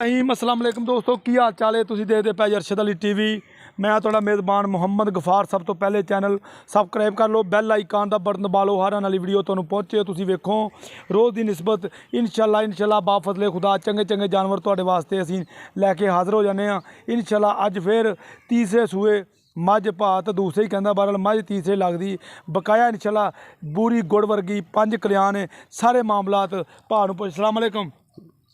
अस्सलाम वालेकुम दोस्तों की हाल चाल है। तुसीं देखदे पे अरशद अली टीवी। मैं तुहाडा मेज़बान मुहम्मद गफार। सब तो पहले चैनल सबसक्राइब कर लो, बैल आइकान का बटन दबा लो, हर आने वाली वीडियो तुहानूं पहुंचे तुसीं वेखो रोज़ की निस्बत। इंशाअल्लाह बाफजले खुदा चंगे चंगे जानवर तुहाडे वास्ते असीं लैके हाज़र हो जाने आ। इंशाअल्लाह अज फिर तीसरे सूए मझ भात दूसरे ही कहंदा, बहरहाल मझ तीसरे लगदी बकाया इंशाअल्लाह बूरी गुड़ वर्गी 5 कल्याण सारे मामलात भाव नूं पुछ। अस्सलाम वालेकुम।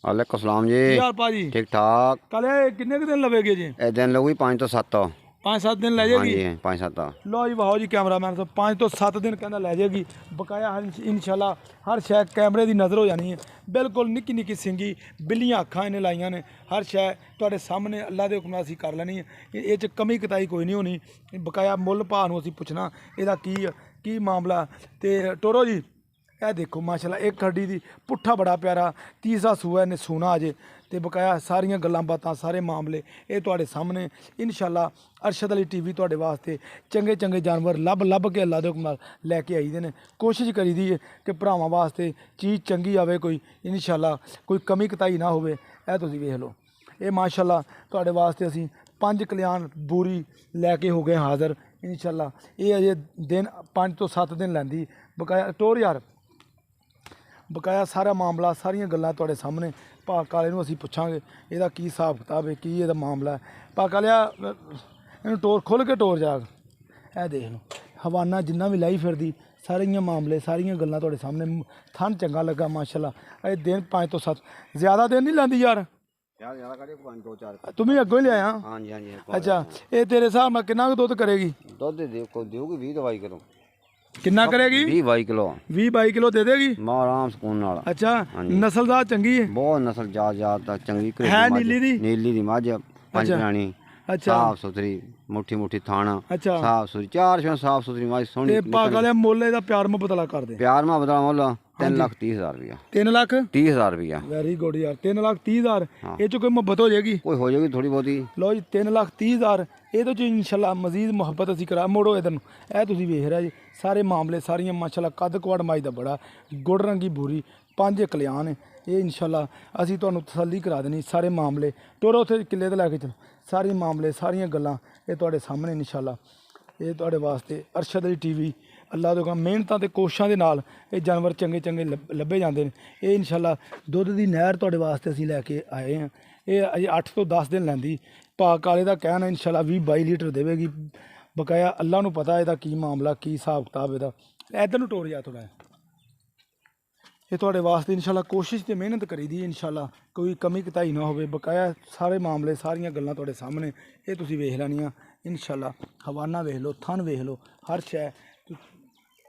वालेकुम सलाम जी। की हाल भाजी? ठीक ठाक। कल किन्ने दिन लगेगे जी? दिन लगू 5 तो 7। 5-7 दिन लै हाँ जाएगी। जी 5-7। लो जी वाहो जी कैमरामैन साहब 5 तो 7 दिन कहना लै जाएगी बकाया। इंशाल्लाह हर शै कैमरे की नज़र हो जानी है। बिल्कुल निक्की निक्की सिंगी बिल्लियां अखां इन्हें लाइया ने। हर शै तुहाडे सामने अल्लाह के हुक्म असीं कर लैनी है। ये कमी कताई कोई नहीं होनी। बकाया मुੱਲ भाव नूं असीं पुछना ਇਹਦਾ की मामला। तो टोरो जी यह देखो माशाल्लाह एक हड्डी दी पुट्ठा बड़ा प्यारा तीसरा सूआ इन्हें सूना अजे। तो बकाया सारियां गल्लां बातां सारे मामले ये तुहाडे सामने इंशाल्लाह अरशद अली टीवी तुहाडे वास्ते चंगे चंगे जानवर लभ के अल्लाह दे हुक्म नाल लैके आई दे ने। कोशिश करी दी है कि भरावां वास्ते चीज़ चंगी आवे, कोई इंशाल्लाह कोई कमी कताई ना होवे। ए तुसीं वेख लो ये माशाल्लाह तुहाडे वास्ते असीं 5 कल्याण बूरी लैके हो गए हाज़र इंशाल्लाह। ये अजे दिन 5 तो 7 दिन लैंदी बकाया। टोर यार बकाया सारा मामला सारियां गल्लां तुहाडे सामने भा काले नूं असीं पुछांगे ਇਹਦਾ की हिसाब किताब है, की ਇਹਦਾ मामला है। भा कालिया इहनूं टोर खुल के टोर जाग। ਇਹ देख लो हवाना जिन्ना भी लाई फिरदी सारियां मामले सारियां गल्लां तुहाडे सामने। थन चंगा लगा माशाल्लाह। ये दिन 5 तो 7 ज़्यादा दिन नहीं लैंदी यार। तुम ही अगों ही लिया? हाँ जी हाँ जी। अच्छा ये तेरे हिसाब नाल कितना कुछ दुध करेगी? दुध देगी 20-22 किलो। कितना करेगी? 20-22 किलो। 20-22 किलो दे देगी मां आराम सुकून नाल। अच्छा नस्लदार चंगी है? बहुत नस्ल जात चंगी है नीली दी? नीली दी मझ पंचरानी। अच्छा साफ सुथरी मुठी मुठी थाना। अच्छा साफ सुथरी चार छे साफ सुथरी मझ सोहनी। पागल मुੱਲ ਇਹਦਾ प्यार मुहब्बत वाला कर दे। प्यार मुहब्बत वाला मुੱਲ 3,30,000 रुपया। 3,30,000 रुपया। वेरी गुड यार 3,30,000। ये कोई मुहब्बत हो जाएगी? कोई हो जाएगी थोड़ी बहुती। लो जी 3,30,000 ये तो जी इंशाल्लाह मजीद मुहब्बत असीं करा। मोड़ो इधर ए तुसीं वेख रहे जी सारे मामले सारियां माशाल्लाह कद कुआड़ मझ दा बड़ा गुड़ रंगी बूरी 5 कल्याण ये इंशाल्लाह असीं तुहानूं तसल्ली करा देनी सारे मामले। टोरो उत्थे किले ते लैके चलो सारे मामले सारियां गल्लां ये तुहाडे सामने इंशाल्लाह। ये तुहाडे वास्ते अरशद अली टीवी अल्लाह दे हुक्म मेहनतां ते कोशिशां दे नाल ये जानवर चंगे चंगे लभे जांदे ने। ये इंशाल्लाह दुध दी नहर तुहाडे वास्ते असीं लैके आए हैं। ये अजे 8 तो 10 दिन लैंदी। भा काले दा कहना इंशाल्लाह 20-22 लीटर देवेगी बकाया। अल्लाह नूं पता ਇਹਦਾ की मामला की हिसाब किताब ਇਹਦਾ। इधर नूं टोर जा थोड़ा ये तुहाडे वास्ते इंशाल्लाह कोशिश ते मेहनत करी दी इंशाल्लाह कोई कमी कताई ना होवे बकाया। सारे मामले सारियां गल्लां तुहाडे सामने ये तुसीं वेख लैनियां इंशाल्लाह। हवाना वेख लो थन वेख लो हर शै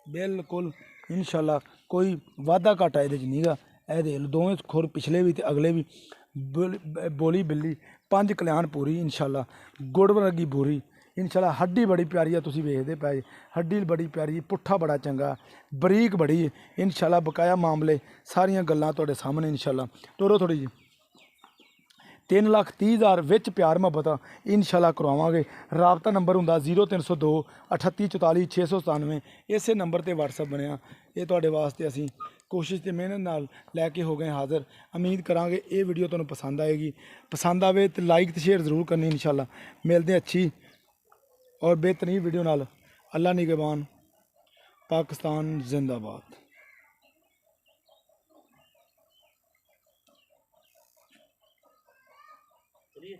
बिल्कुल इंशाल्लाह कोई वाधा घाटा ये नहीं गा। ए देख लो दोवें खुर पिछले भी तो अगले भी बोली बिल्ली 5 कल्याण पूरी इंशाल्लाह गुड़ वर्गी बूरी इंशाल्लाह। हड्डी बड़ी प्यारी है तुसीं वेखदे पे हड्डी बड़ी प्यारी पुट्ठा बड़ा चंगा बरीक बड़ी इंशाल्लाह बकाया मामले सारियां गल्लां तुहाडे सामने इंशाल्लाह। टोरो थोड़ी जी 3,30,000 विच प्यार मुहब्बत इंशाल्लाह करवावांगे। राबता नंबर हुंदा 0302 38 44 697। इस नंबर ते व्हाट्सअप बनया। ये तुहाडे वास्ते असीं कोशिश ते मेहनत नाल लैके हो गए हाज़र। उम्मीद करांगे ये वीडियो तुहानूं पसंद आएगी। पसंद आवे तो लाइक तो शेयर जरूर करनी इंशाल्लाह। मिलते अच्छी और बेहतरीन वीडियो नाल। अल्लाह निगहबान। पाकिस्तान जिंदाबाद। चलिए।